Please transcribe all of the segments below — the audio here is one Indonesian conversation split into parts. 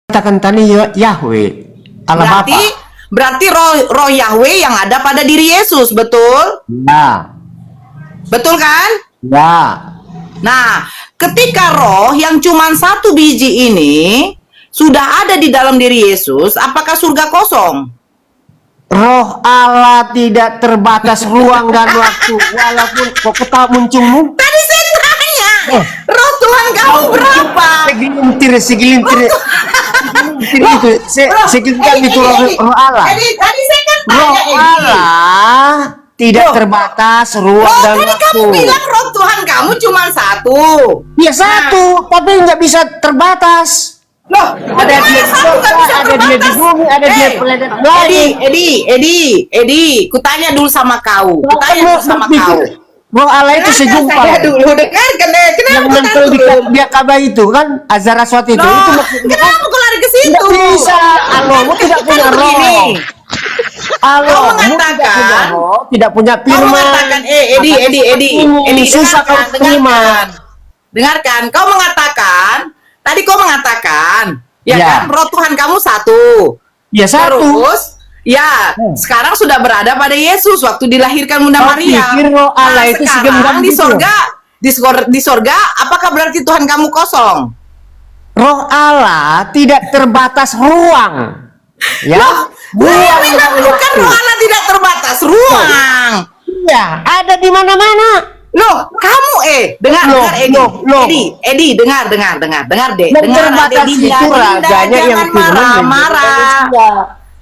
Katakan tadi Yahweh Allah Berarti Bapa. berarti roh Yahweh yang ada pada diri Yesus, betul? Ya, Betul kan? ya. Nah, ketika roh yang cuma satu biji ini sudah ada di dalam diri Yesus, apakah surga kosong? Roh Allah tidak terbatas ruang dan waktu, walaupun kok ketahui muncungmu. Tadi saya tanya, roh Tuhan kamu berapa? Segelintir itu, segelintir itu roh Allah. Tadi saya kan tanya, Roh Allah tidak terbatas ruang dan tadi waktu. kamu bilang roh Tuhan kamu cuma satu. Ya satu, tapi nggak bisa terbatas. Loh, Ada dia di surga, ada dia di bumi, ada dia planet lain. Edi, kutanya dulu sama kau. Kutanya dulu sama kau. Roh Allah itu segumpal. Saya dulu dengarkan deh. Kenapa Yang kau nempel di dulu? dia Ka'bah itu kan Azaraswati itu. Itu maksudnya kan Kenapa kau lari ke situ? tidak bisa. Allahmu tidak punya roh. Allahmu tidak punya roh, tidak punya Kau firman. mengatakan, Edi, susah kau terima. Dengarkan, kau mengatakan, tadi kau mengatakan, ya Ya. kan, roh Tuhan kamu satu. Ya satu. Terus, ya, sekarang sudah berada pada Yesus waktu dilahirkan Bunda Kau Maria. pikir roh Allah itu segenggam sekarang di gitu? sorga, di sorga, apakah berarti Tuhan kamu kosong? Roh Allah tidak terbatas ruang. Ya. Saya Ruang bilang dan bukan waktu. roh Allah tidak terbatas, ruang. Iya, ada di mana-mana. Loh, kamu dengar Edi. Loh. Edi, dengar deh. Yang Dengar terbatas Edi, itu raganya yang jangan marah-marah.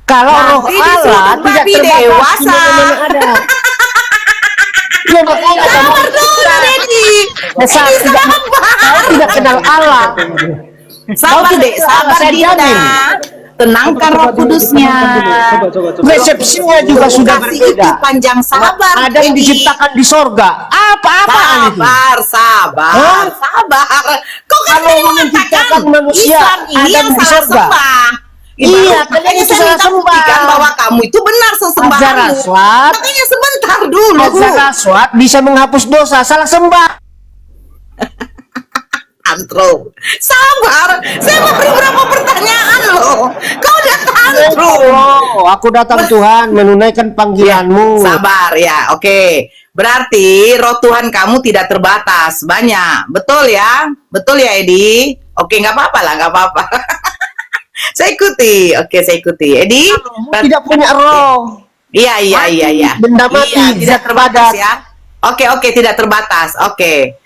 Kalau roh Nanti Allah disuruh tidak babi terbatas dewasa. di mana-mana ada. Ya makanya kamu Sabar dulu, Edi. Saat tidak kau tidak kenal Allah. Sabar tidak deh, kenal sabar Allah, saya Dinda. jamin. Tenangkan roh kudusnya. Resepsinya juga sudah Kasih berbeda. itu panjang sabar, Adam Edi. diciptakan di sorga. Apa-apaan itu? Sabar. Kok kan Kalau tadi menciptakan mengatakan manusia, Islam ini Adam yang di salah surga. sembah. Iya, makanya kalian itu saya salah minta sembah. buktikan bahwa kamu itu benar sesembahanmu. Azaraswat. Makanya sebentar dulu. Azaraswat bisa menghapus dosa, salah sembah. Tantrum. Sabar, saya memberi beberapa pertanyaan loh. Kau udah tantrum. Oh, aku datang Tuhan menunaikan panggilanmu. Sabar ya, oke. Berarti roh Tuhan kamu tidak terbatas, banyak. Betul ya? Betul ya, Edi? Oke, nggak apa-apa lah, nggak apa-apa. Saya ikuti. Oke, saya ikuti. Edi? Tidak punya roh. Iya. Benda mati, Iya, tidak zat terbatas padat. ya. Oke, tidak terbatas. Oke.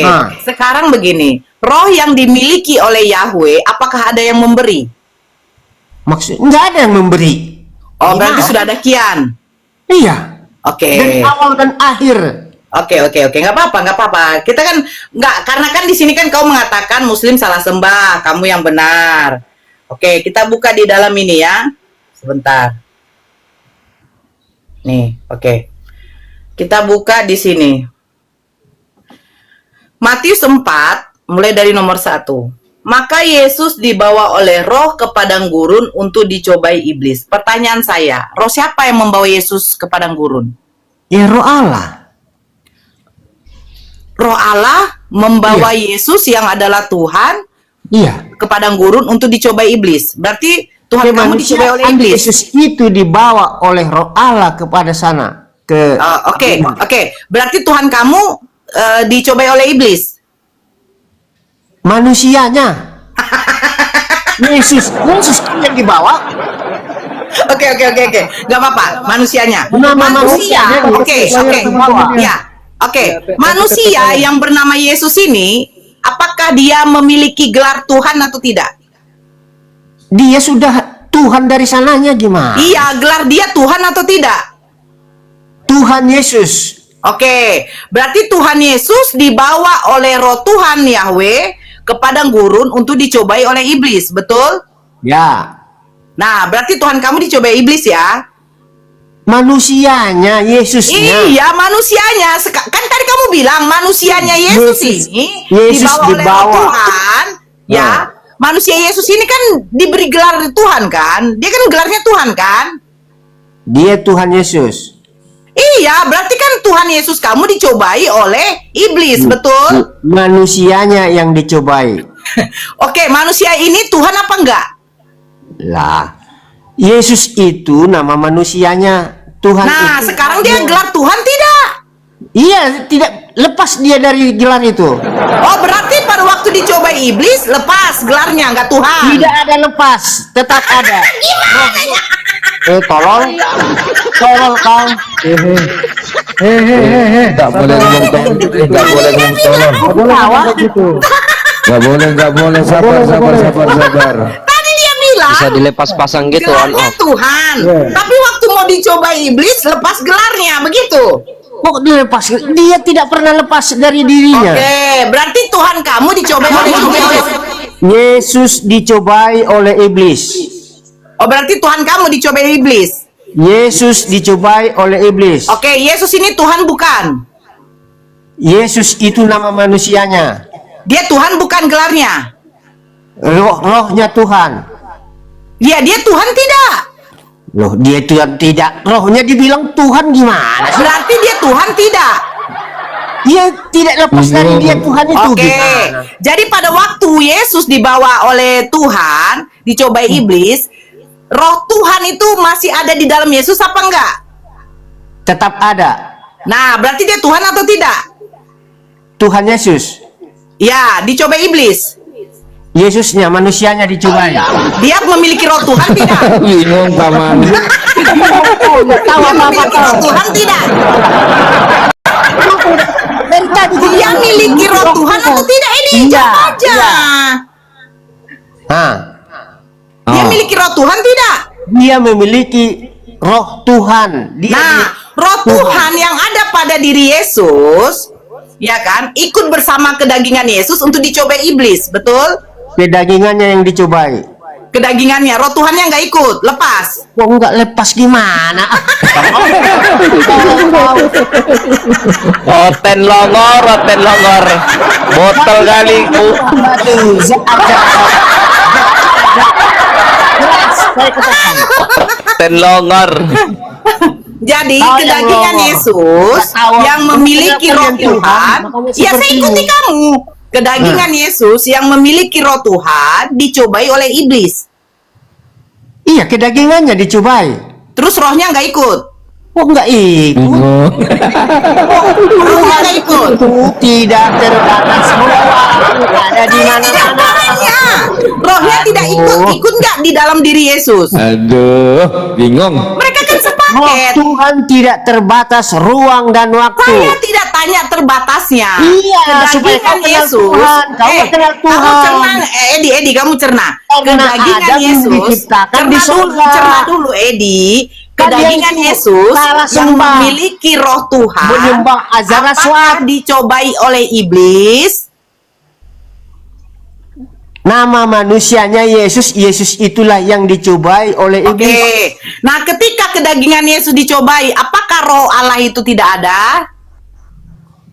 Nah. Sekarang begini, roh yang dimiliki oleh Yahweh, apakah ada yang memberi? Maksudnya nggak ada yang memberi. Oh, berarti Gimana? sudah ada kian. Iya. Oke. Dari awal dan akhir. Oke, nggak apa-apa. Kita kan nggak, karena kan di sini kan kau mengatakan Muslim salah sembah, kamu yang benar. Oke, kita buka di dalam ini ya. Sebentar. Nih, oke. Kita buka di sini. Matius 4, mulai dari nomor 1. Maka Yesus dibawa oleh roh ke padang gurun untuk dicobai iblis. Pertanyaan saya, roh siapa yang membawa Yesus ke padang gurun? Ya roh Allah. Roh Allah membawa Yesus yang adalah Tuhan Iya. ke padang gurun untuk dicobai iblis. Berarti Tuhan kamu dicobai oleh iblis. Yesus itu dibawa oleh roh Allah kepada sana. Oke. Berarti Tuhan kamu dicobai oleh iblis. Manusianya. Yesus yang dibawa. Oke. Gak apa-apa. Manusianya. Nama Manusia. manusianya Oke. Ya. Oke. Manusia yang bernama Yesus ini, apakah dia memiliki gelar Tuhan atau tidak? Dia sudah Tuhan dari sananya gimana? Iya, gelar dia Tuhan atau tidak? Tuhan Yesus. Oke, berarti Tuhan Yesus dibawa oleh roh Tuhan Yahweh ke padang gurun untuk dicobai oleh iblis, betul? Ya. Nah, berarti Tuhan kamu dicobai iblis ya? Manusianya, Yesusnya. Iya, manusianya. Kan tadi kamu bilang manusianya Yesus ini Yesus dibawa oleh roh dibawa. Tuhan, ya. Manusia Yesus ini kan diberi gelar Tuhan kan? Dia kan gelarnya Tuhan kan? Dia Tuhan Yesus. Iya, berarti kan Tuhan Yesus kamu dicobai oleh iblis, betul? Manusianya yang dicobai. Oke, manusia ini Tuhan apa enggak? Lah, Yesus itu nama manusianya, Tuhan Nah, itu. sekarang dia gelar Tuhan tidak? Iya, tidak lepas dia dari gelar itu. Oh, berarti pada waktu dicobai iblis, lepas gelarnya, nggak Tuhan. Tidak ada lepas, tetap ada. Gimana ya? Tolol kau. Nggak boleh ngomong tolong, nggak boleh ngomong tolong, nggak boleh, sabar. Tadi dia bilang Bisa dilepas pasang gitu on gelarnya off. Tuhan. Tapi waktu mau dicobai iblis, lepas gelarnya, begitu. Kok dilepas? Dia tidak pernah lepas dari dirinya. Oke, berarti Tuhan kamu dicobai oleh iblis. Yesus dicobai oleh iblis. Oh, berarti Tuhan kamu dicobai iblis. Yesus dicobai oleh iblis. Oke, Yesus ini Tuhan bukan? Yesus itu nama manusianya. Dia Tuhan bukan gelarnya. Rohnya Tuhan. Dia Tuhan tidak. Loh, dia Tuhan tidak. Rohnya dibilang Tuhan gimana sih? Berarti dia Tuhan tidak. Dia tidak lepas dari dia Tuhan itu. Oke. Gimana? Jadi pada waktu Yesus dibawa oleh Tuhan, dicobai iblis, roh Tuhan itu masih ada di dalam Yesus apa enggak? Tetap ada. Nah, berarti dia Tuhan atau tidak? Tuhan Yesus. Ya, dicobai iblis. Yesusnya, manusianya dicobai. Dia memiliki roh Tuhan tidak? Bingung paman. Tahu Dia apa memiliki roh Tuhan tidak? Dari tadi Dia memiliki roh Tuhan atau tidak? Ini Iya, jawab aja. iya. Nah, Dia memiliki roh Tuhan tidak? dia memiliki roh Tuhan. Dia Nah, roh Tuhan yang ada pada diri Yesus, ya kan, ikut bersama kedagingan Yesus untuk dicobai iblis, betul? kedagingannya yang dicobai. Kedagingannya, roh Tuhannya nggak ikut, lepas. Kok nggak lepas gimana? Roten longor. Botol kali ku. Aduh, Roten longor. Jadi Tahu yang kedagingan longor. Yesus Tahu yang memiliki roh yang Tuhan, Tuhan, makanya ya saya seperti ikuti ini. kamu. Kedagingan Yesus yang memiliki roh Tuhan dicobai oleh iblis. Iya, kedagingannya dicobai. Terus rohnya nggak ikut. Kok nggak ikut? Rohnya nggak ikut. Tidak terbatas ruang, ada di mana-mana. Makanya rohnya tidak ikut nggak di dalam diri Yesus. Aduh, bingung. Mereka kan Roh sepaket. Tuhan tidak terbatas ruang dan waktu. Saya tidak tanya terbatasnya. Iya, supaya Kedagingan kau kenal Yesus. Tuhan, kau kenal Kamu Tuhan. cerna, Edi, kamu cerna. Karena Kedagingan Adam Yesus. diciptakan di surga. Cerna dulu, Edi. Kan dia Kedagingan itu Yesus salah yang sembah. memiliki roh Tuhan. Menyembah azara apakah swat. dicobai oleh iblis? Nama manusianya Yesus. Yesus itulah yang dicobai oleh Oke. iblis. Nah, ketika kedagingan Yesus dicobai, apakah roh Allah itu tidak ada?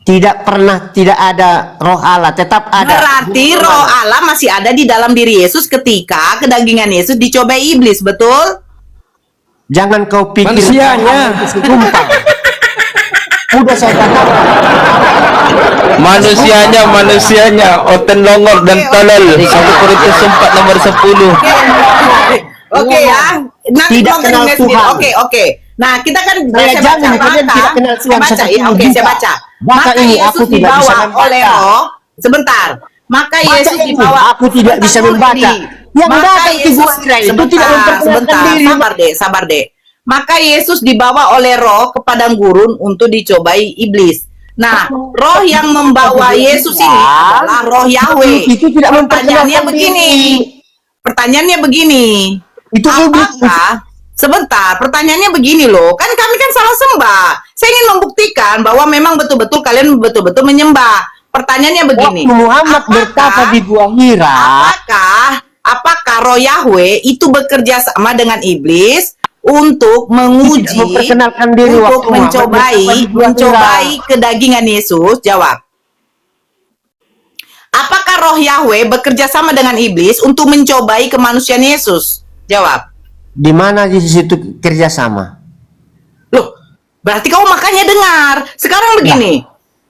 Tidak pernah tidak ada roh Allah, tetap ada. Berarti roh Allah masih ada di dalam diri Yesus ketika kedagingan Yesus dicobai iblis, betul? Jangan kau pikir Manusianya. Sumpah. Udah saya katakan. Manusianya Oten longor dan tolol. 1 Korintus 4 nomor 10. Oke ya. Nanti Tidak kamu kenal dengar sendiri. Tuhan. Oke. Nah, kita kan Saya jamin kalian tidak kenal saya Tuhan baca seperti ya. Oke, ini saya juga. baca. Baca Maka ini, Yesus aku tidak bisa dibawa membaca. oleh roh. Sebentar. Maka Baca Yesus ini, dibawa. aku tidak bisa Sebentar, membaca. Edi. Yang Maka datang ke Yesus gua Israel itu tidak sebentar, memperkenalkan diri. Sabar deh. Maka Yesus dibawa oleh roh ke padang gurun untuk dicobai iblis. Nah, roh yang membawa Yesus ini adalah roh Yahweh. Itu tidak Pertanyaannya memperkenalkan begini. diri. Pertanyaannya begini. Itu iblis. Apakah sebentar, pertanyaannya begini loh. Kan kami kan salah sembah. Saya ingin membuktikan bahwa memang betul-betul kalian betul-betul menyembah. Pertanyaannya begini. Waktu Muhammad berkata di Gua Hira, apakah roh Yahweh itu bekerja sama dengan iblis untuk menguji, Tidak memperkenalkan diri untuk waktu Muhammad berkata di Gua mencobai Hira. kedagingan Yesus? Jawab. Apakah roh Yahweh bekerja sama dengan iblis untuk mencobai kemanusiaan Yesus? Jawab. di mana di situ kerjasama? Loh, berarti kamu makanya dengar. Sekarang begini.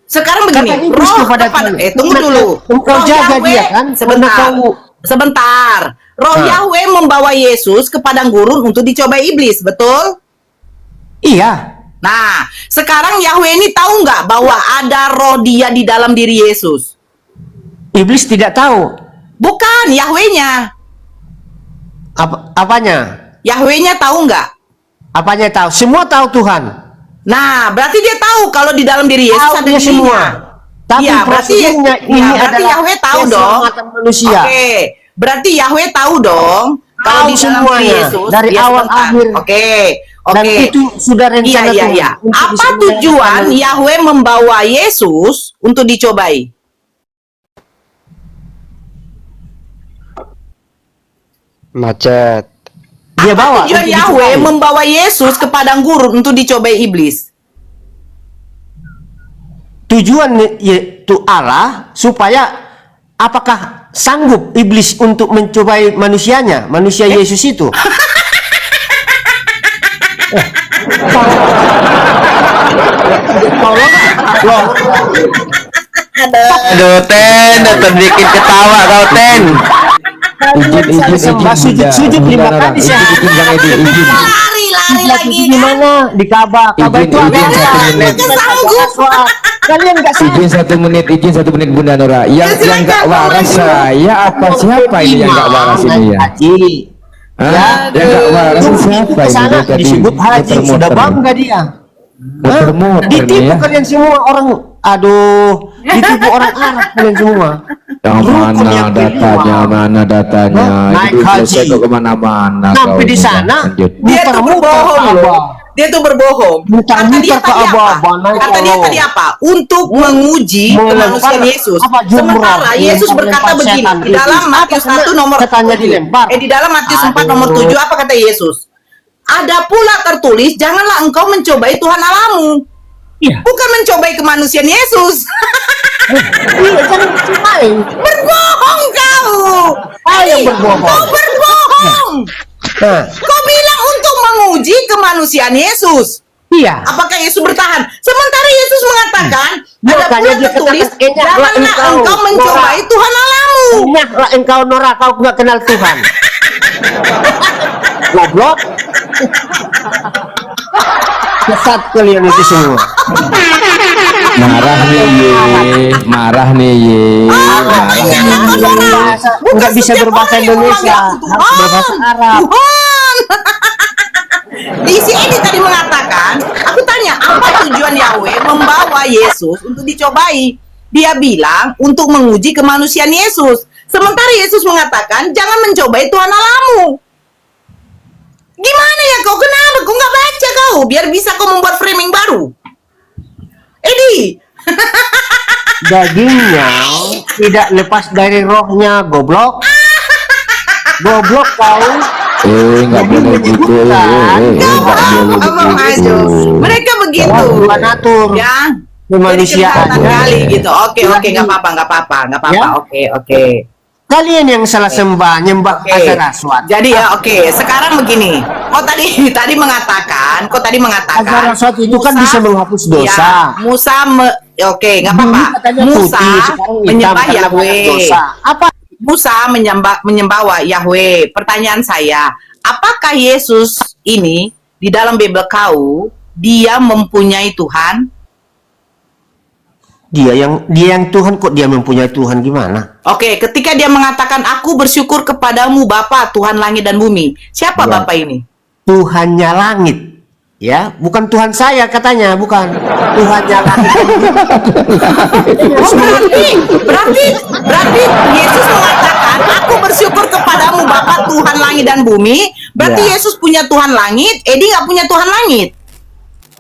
Sekarang begini. Kata iblis Roh kepada kepada Tuhan. tunggu dulu. Engkau Roh jaga Yahweh, dia kan? Sebentar. Karena kau Sebentar. Roh Ah. Yahweh membawa Yesus ke padang gurun untuk dicobai iblis, betul? Iya. Nah, sekarang Yahweh ini tahu nggak bahwa ada roh dia di dalam diri Yesus? Iblis tidak tahu. Bukan, Yahwehnya. Apanya? Yahwehnya tahu nggak? Apanya tahu? Semua tahu Tuhan. Nah, berarti dia tahu kalau di dalam diri Yesus Tahu ada dia dirinya. semua. Tapi Iya, berarti prosedurnya ini berarti adalah Yahweh tahu dong. keselamatan manusia. Oke, berarti Yahweh tahu dong kalau Tahu di dalam semuanya, diri Yesus dari ya, awal sebentar. akhir. Oke, Dan oke. itu sudah Iya, rencana iya, Tuhan. iya. untuk Apa bisa tujuan menyelamatkan Yahweh membawa Yesus untuk dicobai? Macet. Dia bawa Tujuan untuk Yahweh dicobai. membawa Yesus ke padang gurun untuk dicobai iblis. Tujuan yaitu Allah supaya apakah sanggup iblis untuk mencobai manusianya, manusia Yesus itu? Loh, Aduh, Ten, terbikin ketawa kau, Ten. sujud lima Bunda Nora, kali sehari. izin Bang Edi, izin. Lari lagi Di mana? Di Ka'bah. Ka'bah Izin, itu apa? izin, 1 menit. Kalian nggak sanggup. Izin 1 menit Bunda Nora. Yang nggak waras saya apa siapa ini yang nggak waras ini ya? Haji. Hah? Yang nggak waras Tuh, siapa ke ini? sana Dia tadi disebut haji, sudah muter-muter. bangga dia. Muter-muter nih Ditipu ya. kalian semua orang, aduh, ditipu orang Arab kalian semua. Yang Rukun mana yang datanya, kedua. mana datanya? Hah? Naik Itu haji. selesai kok kemana-mana. Sampai kau di ini. sana, Lanjut. Dia tuh berbohong loh. Dia tuh berbohong. Mutar-mutar Kata dia ke tadi Abah, apa? naik Kata dia Allah. tadi apa? Untuk menguji Melempar kemanusiaan Yesus. apa, jumrah, Sementara Yesus melempar berkata begini setan di dalam itu. Matius Apa 1 nomor setannya 7. dilempar? Di dalam Matius 4 nomor Aduh. 7 apa kata Yesus? Ada pula tertulis, janganlah engkau mencobai Tuhan Allahmu. Iya. Bukan mencobai kemanusiaan Yesus. Iya, jangan dicobai. Berbohong kau. Yang berbohong. Kau berbohong. Nah, Kau bilang untuk menguji kemanusiaan Yesus. iya. Apakah Yesus bertahan? Sementara Yesus mengatakan, ada Makanya pula dia tertulis, katakan, "Enyahlah janganlah engkau, engkau mencobai Nora." Tuhan Allahmu. Enyahlah engkau Nora, kau nggak kenal Tuhan. Goblok. Sesat kalian itu semua. Marah nih ye, marah nih ye, marah nih ye. Nggak bisa setiap berbahasa orang yang Indonesia, memanggil aku harus berbahasa Arab. Tuhan. Isi ini tadi mengatakan, aku tanya, apa tujuan Yahweh membawa Yesus untuk dicobai? Dia bilang untuk menguji kemanusiaan Yesus. Sementara Yesus mengatakan, jangan mencobai Tuhan Allahmu. Gimana ya kau? Kenapa? Kau nggak baca kau? Biar bisa kau membuat framing baru. Edi, Dagingnya tidak lepas dari rohnya, goblok. Goblok kau. Nggak boleh gitu, nggak boleh Abang begitu. Ajo. Mereka begitu. Dua natur. Ya. Kemanusiaan. Jadi kali gitu. Oke, nggak apa-apa, nggak apa-apa. Ya. Oke. Kalian yang salah sembah, nyembah Oke. Azaraswat. Jadi ya, oke. Sekarang begini. Kau tadi mengatakan. Azaraswat itu kan bisa menghapus dosa. Ya, Musa, oke, nggak apa-apa. Dulu katanya Musa putih, sekarang hitam menyembah karena banyak Yahweh. dosa. Apa? Musa menyembah Yahweh. Pertanyaan saya, apakah Yesus ini di dalam Bible kau dia mempunyai Tuhan? Dia yang Tuhan, kok dia mempunyai Tuhan gimana? Oke, ketika dia mengatakan aku bersyukur kepadamu Bapa Tuhan langit dan bumi. Siapa Ya. Bapa ini? Tuhannya langit. Ya, bukan Tuhan saya katanya, bukan. Tuhannya langit. Oh, berarti Yesus mengatakan aku bersyukur kepadamu Bapa Tuhan langit dan bumi. Berarti Ya. Yesus punya Tuhan langit, Edi nggak punya Tuhan langit.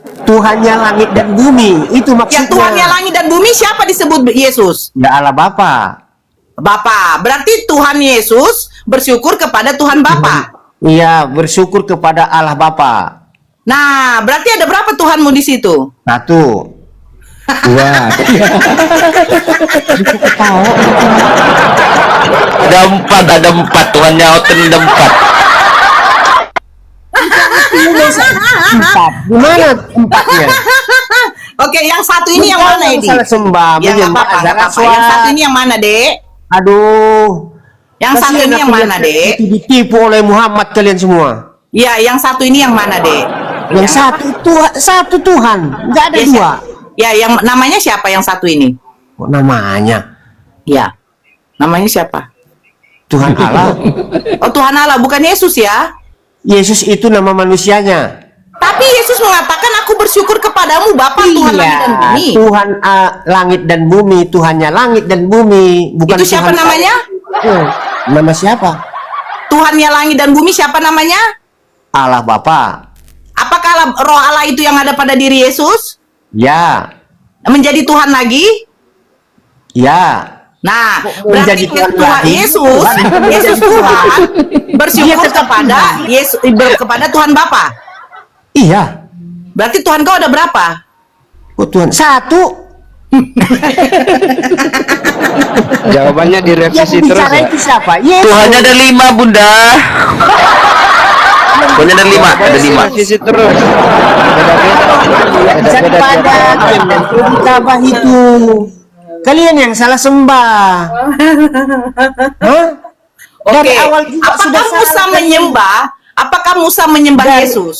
Tuhannya langit dan bumi, itu maksudnya. Yang Tuhannya langit dan bumi siapa disebut Yesus? Ya Allah Bapa. Bapa. Berarti Tuhan Yesus bersyukur kepada Tuhan Bapa. Iya, bersyukur kepada Allah Bapa. Nah, berarti ada berapa Tuhanmu di situ? Satu. Wah, Ada empat. Tuhannya Oten ada empat. Empat. Gimana empatnya? Oke, yang satu ini yang mana, Edi? Salah sembah, Ya nggak menyembah apa-apa, nggak apa-apa. Azaraswat. Yang satu ini yang mana, Dek? Aduh, Yang satu Kasihan ini aku yang mana, lihat Dek? itu ditipu oleh Muhammad kalian semua. Ya, yang satu ini yang mana, Dek? Yang satu Tuhan, nggak ada Ya, dua. Ya, yang namanya siapa yang satu ini? Kok namanya Ya. Namanya siapa? Tuhan Allah? Oh, Tuhan Allah, bukan Yesus ya? Yesus itu nama manusianya. Tapi Yesus mengatakan, aku bersyukur kepadamu Bapa Tuhan langit dan bumi. Tuhan langit dan bumi, Tuhannya langit dan bumi, bukan Itu siapa Tuhan namanya? Nama siapa? Tuhannya langit dan bumi siapa namanya? Allah Bapa. Apakah roh Allah itu yang ada pada diri Yesus? Ya, Menjadi Tuhan lagi? ya. Nah, menjadi berarti Tuhan Tuhan lagi? Yesus, Yesus Tuhan bersyukur Dia tetap kepada Yesus kepada Tuhan Bapa. Iya. Berarti Tuhan kau ada berapa? Oh Tuhan, satu. Jawabannya Yang direvisi terus bicara ya. itu siapa? Yesus. Tuhannya ada 5, Bunda. Tuhannya ada 5, ada 5. Direvisi terus. Beda-beda. Zat Beda-beda pada tiap orang. yang ditambah itu. Kalian yang salah sembah. Hah? Dari Oke. awal juga sudah Apakah Musa salah. menyembah? Apakah Musa menyembah Dari- Yesus?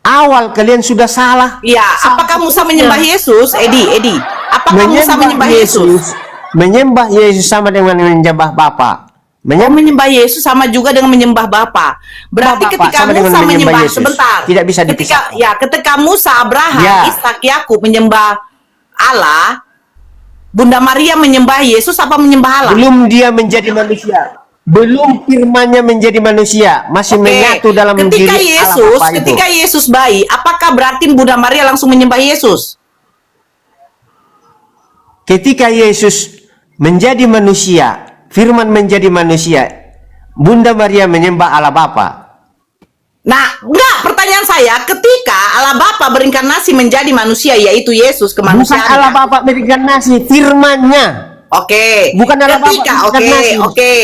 Awal kalian sudah salah. Iya. Apakah Musa menyembah Yesus? Edi. Apakah Musa menyembah Yesus? Menyembah Yesus sama dengan menyembah Bapa. Menyembah Yesus sama juga dengan menyembah Bapa. Berarti Bapa ketika sama dengan Musa menyembah menyembah Yesus. sebentar. Tidak bisa Ketika Musa, Abraham, Ya. Ishak, Yakub menyembah Allah, Bunda Maria menyembah Yesus apa menyembah Allah? Belum dia menjadi manusia. Belum firman-Nya menjadi manusia, masih Oke. menyatu dalam ketika diri Yesus, Allah Bapa itu. ketika Yesus bayi, apakah berarti Bunda Maria langsung menyembah Yesus? Ketika Yesus menjadi manusia, firman menjadi manusia, Bunda Maria menyembah Allah Bapa. Nah, enggak, pertanyaan saya, ketika Allah Bapa berinkarnasi menjadi manusia, yaitu Yesus Bukan kemanusiaan. Allah Bapa berinkarnasi, firman-Nya. Oke. Bukan Allah Bapa Ketika, berinkarnasi. oke.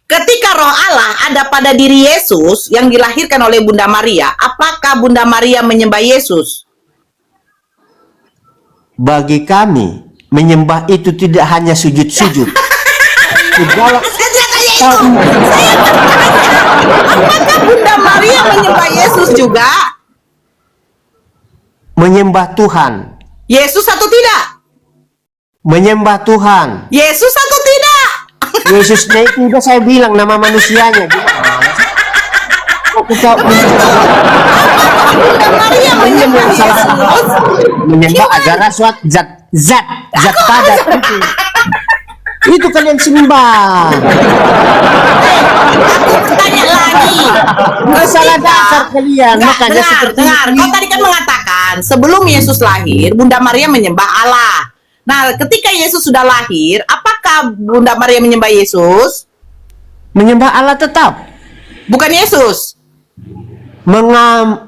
Ketika Roh Allah ada pada diri Yesus yang dilahirkan oleh Bunda Maria, apakah Bunda Maria menyembah Yesus? Bagi kami, menyembah itu tidak hanya sujud-sujud. Segala Saya tanya itu. Saya bertanya, apakah Bunda Maria menyembah Yesus juga? menyembah Tuhan. Yesus atau tidak? Menyembah Tuhan. Yesus atau tidak? Yesusnya itu udah saya bilang nama manusianya. Bunda Maria menyembah Yesus. Menyembah agar zat padat itu. Itu kalian sembah. Aku bertanya lagi. Masalah dasar kalian. Enggak, Makanya seperti dengar. ini. Kau tadi kan mengatakan sebelum Yesus lahir, Bunda Maria menyembah Allah. Nah, ketika Yesus sudah lahir, apakah Bunda Maria menyembah Yesus? Menyembah Allah tetap. Bukan Yesus.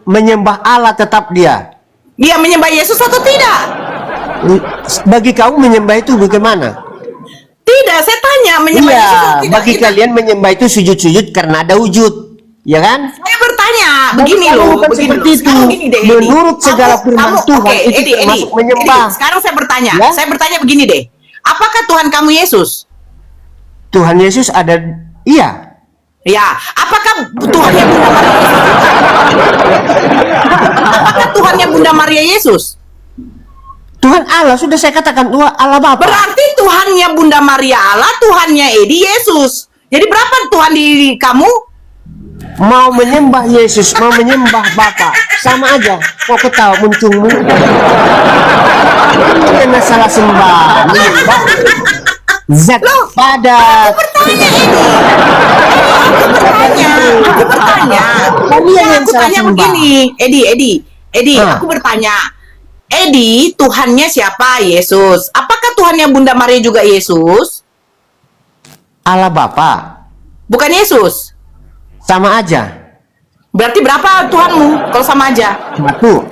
Menyembah Allah tetap dia. Dia menyembah Yesus atau tidak? Bagi kamu menyembah itu bagaimana? Tidak, saya tanya menyembah Iya, Yesus atau tidak. bagi kalian menyembah itu sujud-sujud karena ada wujud, ya kan? Saya bertanya, Bagi begini kamu loh, bukan begini seperti loh. Sekarang itu. gini deh, Edi. Menurut segala firman Tuhan, oke, itu termasuk menyembah. Edi, sekarang saya bertanya, Ya? saya bertanya begini deh. Apakah Tuhan kamu Yesus? Tuhan Yesus ada, iya. Ya, apakah Tuhannya Bunda Maria Yesus? Apakah Tuhannya Bunda Maria Yesus? Tuhan Allah, sudah saya katakan Tuhan Allah Bapa. Berarti Tuhannya Bunda Maria Allah, Tuhannya Edi Yesus. Jadi berapa Tuhan di kamu? Mau menyembah Yesus, mau menyembah Bapa, sama aja. Kok ketawa muncungmu? Ini salah sembah, menyembah zat padat. Aku bertanya. Kalian yang Aku salah tanya sembah. begini, Edi, Hah? aku bertanya. Edi, Tuhannya siapa? Yesus. Apakah Tuhannya Bunda Maria juga Yesus? Allah Bapa, Bukan Yesus. sama aja. Berarti berapa Tuhanmu kalau sama aja? Satu.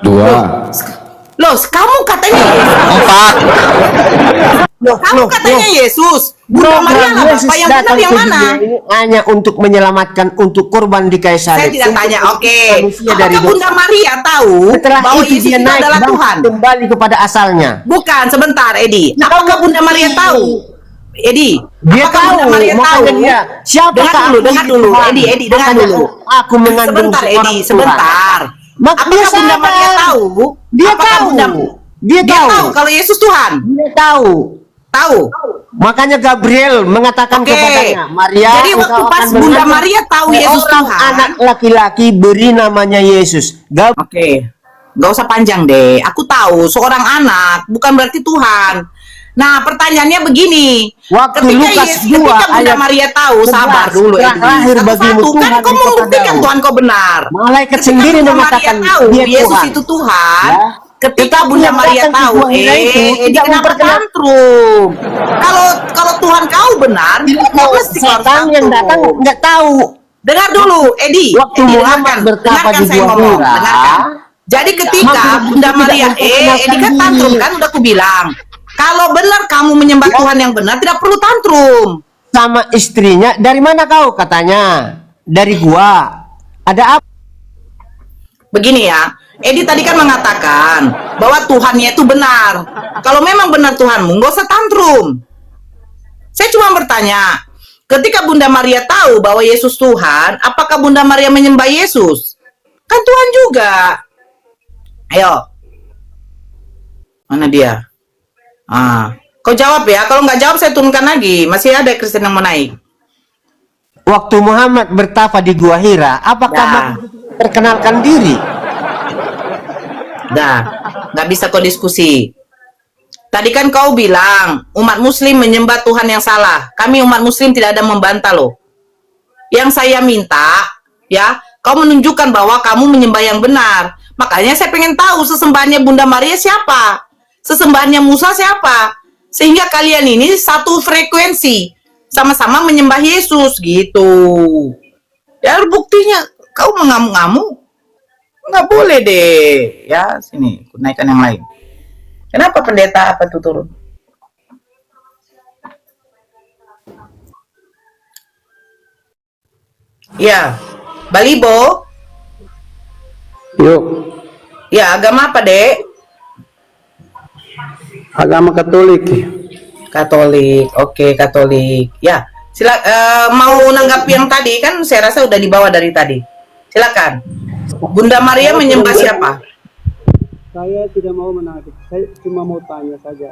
2. Loh, kamu katanya Yesus. 4. Kamu katanya Yesus. Bunda Maria lah Bapak yang benar yang mana? Ini hanya untuk menyelamatkan, untuk korban di kayu Saya salib. tidak Untuk tanya. Oke. manusia dari Apakah dosa. Bunda Maria tahu Setelah bahwa itu Yesus dia itu naik adalah bangkit Tuhan? kembali kepada asalnya. Bukan, sebentar, Edi. Apakah Bunda Maria tahu Edi, Dia apakah tahu, Bunda Maria tahu? makanya dia. Siapakah Dengar dulu, Edi, dengar Makanya dulu. Aku mengandung Sebentar, seorang Edi, Tuhan. sebentar. Dia Apakah Bunda sadar. Maria tahu? Dia Apakah tahu. Dia Dia tahu tahu. kalau Yesus Tuhan? Dia tahu. Tahu. Makanya Gabriel mengatakan Oke. kepadanya, Maria, Jadi waktu engkau pas akan Bunda mengandung Maria tahu Yesus seorang Tuhan. anak laki-laki, beri namanya Yesus. Oke, nggak usah panjang deh. Aku tahu seorang anak bukan berarti Tuhan. Nah, pertanyaannya begini. Waktu Lukas 2 ketika Bunda ayat Maria tahu, 11, sabar dulu, setelah Edi. lahir bagimu Satu-satu kan Tuhan kau di membuktikan kepadamu. Tuhan kau benar. Malaikat Ketika sendiri Bunda mengatakan Maria tahu dia Yesus Tuhan. itu Tuhan. Ya. Ketika Tetapi Bunda yang Maria datang ke tahu, Gua Hira itu Edi tidak kenapa memperkenalkan. tantrum? Kalau Tuhan kau benar, nggak mesti kau harus Setan yang tantrum. datang nggak tahu. Dengar dulu, Edi. Waktu Edi, Muhammad bertapa dengarkan di saya Gua ngomong. Hira, Dengarkan. Jadi ketika maka Bunda tidak Maria, memperkenalkan Edi kan diri. tantrum kan, udah aku bilang. Kalau benar kamu menyembah Ya. Tuhan yang benar, tidak perlu tantrum. Sama istrinya, dari mana kau? Katanya, dari gua. Ada apa? Begini ya, Edi tadi kan mengatakan bahwa Tuhannya itu benar. Kalau memang benar Tuhanmu, nggak usah tantrum. Saya cuma bertanya, ketika Bunda Maria tahu bahwa Yesus Tuhan, apakah Bunda Maria menyembah Yesus? Kan Tuhan juga. Ayo. Mana dia? Kau jawab ya. Kalau nggak jawab saya turunkan lagi. Masih ada Kristen yang mau naik. Waktu Muhammad bertapa di Gua Hira, apakah Ya. perkenalkan diri? Dah, nggak bisa kau diskusi. Tadi kan kau bilang umat Muslim menyembah Tuhan yang salah. Kami umat Muslim tidak ada membantah loh. Yang saya minta, ya, kau menunjukkan bahwa kamu menyembah yang benar. Makanya saya pengen tahu sesembahannya Bunda Maria siapa, sesembahannya Musa siapa, sehingga kalian ini satu frekuensi, sama-sama menyembah Yesus gitu. Ya buktinya kau mengamuk-ngamuk, nggak boleh deh. Ya sini, naikkan yang lain. Kenapa pendeta apa tuh turun? Ya, Balibo. Yuk, Ya, agama apa, Dek? agama Katolik. Katolik. Oke, Katolik. Ya, mau nanggapi yang tadi kan saya rasa udah dibawa dari tadi. Silakan. Bunda Maria menyembah siapa? Saya tidak mau menarik, saya cuma mau tanya saja.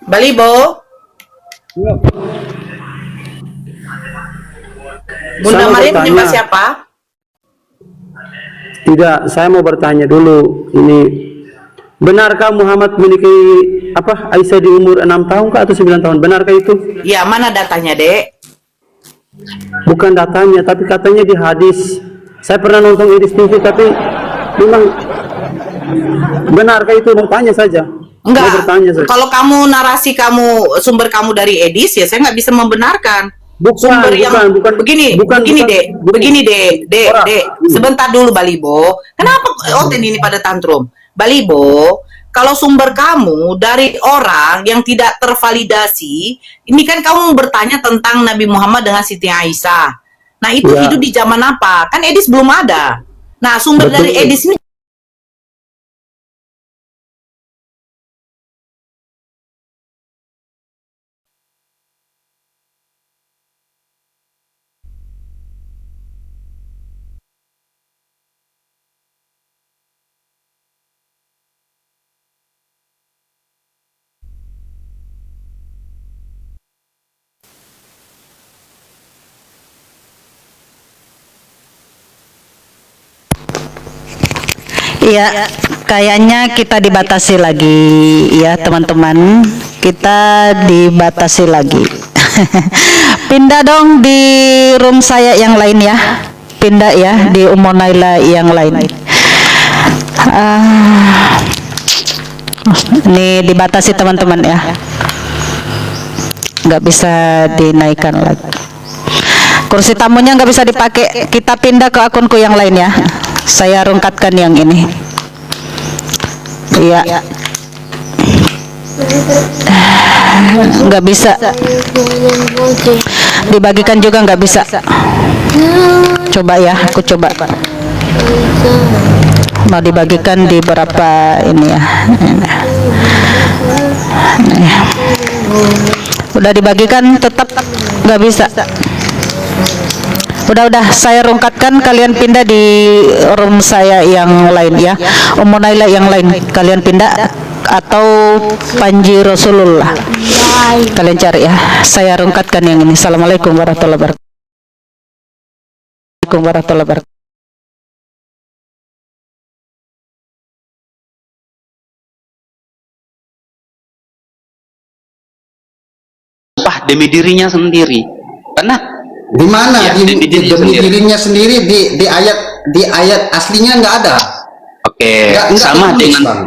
Balibo. Ya. Bunda Saya mau Maria bertanya. menyembah siapa? Tidak, saya mau bertanya dulu. Ini benarkah Muhammad menikahi Aisyah di umur 6 tahun kah atau 9 tahun? Benarkah itu? Ya, mana datanya, Dek? Bukan datanya, tapi katanya di hadis. Saya pernah nonton Edis TV, tapi memang benarkah itu? Mau tanya saja. Mau Enggak. bertanya saja. Kalau kamu narasi sumber kamu dari Edis, ya saya nggak bisa membenarkan. Bukan, Sumber yang begini, Dek, Orang. sebentar dulu Balibo. Kenapa Oten ini pada tantrum? Balibo, kalau sumber kamu dari orang yang tidak tervalidasi, ini kan kamu bertanya tentang Nabi Muhammad dengan Siti Aisyah. Nah, itu Ya. hidup di zaman apa? Kan Edis belum ada. Nah, sumber Betul. dari Edis ini Iya, kayaknya kita dibatasi lagi ya teman-teman. Kita dibatasi lagi. Pindah dong di room saya yang lain ya. Pindah ya di Umonaila yang lain. Ini dibatasi teman-teman ya. Nggak bisa dinaikkan lagi. Kursi tamunya nggak bisa dipakai. Kita pindah ke akunku yang lain ya. Saya rungkatkan yang ini. Iya. Nggak bisa. Dibagikan juga nggak bisa. Coba ya, aku coba. Mau dibagikan di beberapa ini ya. Ini. Udah dibagikan tetap nggak bisa. Udah saya rungkatkan, kalian pindah di room saya yang lain ya. Ummu Naila yang lain kalian pindah, atau Panji Rasulullah kalian cari ya. Saya rungkatkan yang ini. Assalamualaikum warahmatullahi wabarakatuh. Assalamualaikum warahmatullahi wabarakatuh. Sumpah demi dirinya sendiri. Karena Di mana? Ya, Di, demi dirinya demi sendiri. dirinya sendiri di ayat aslinya nggak ada. oke, Nggak sama ditulis, dengan Bang.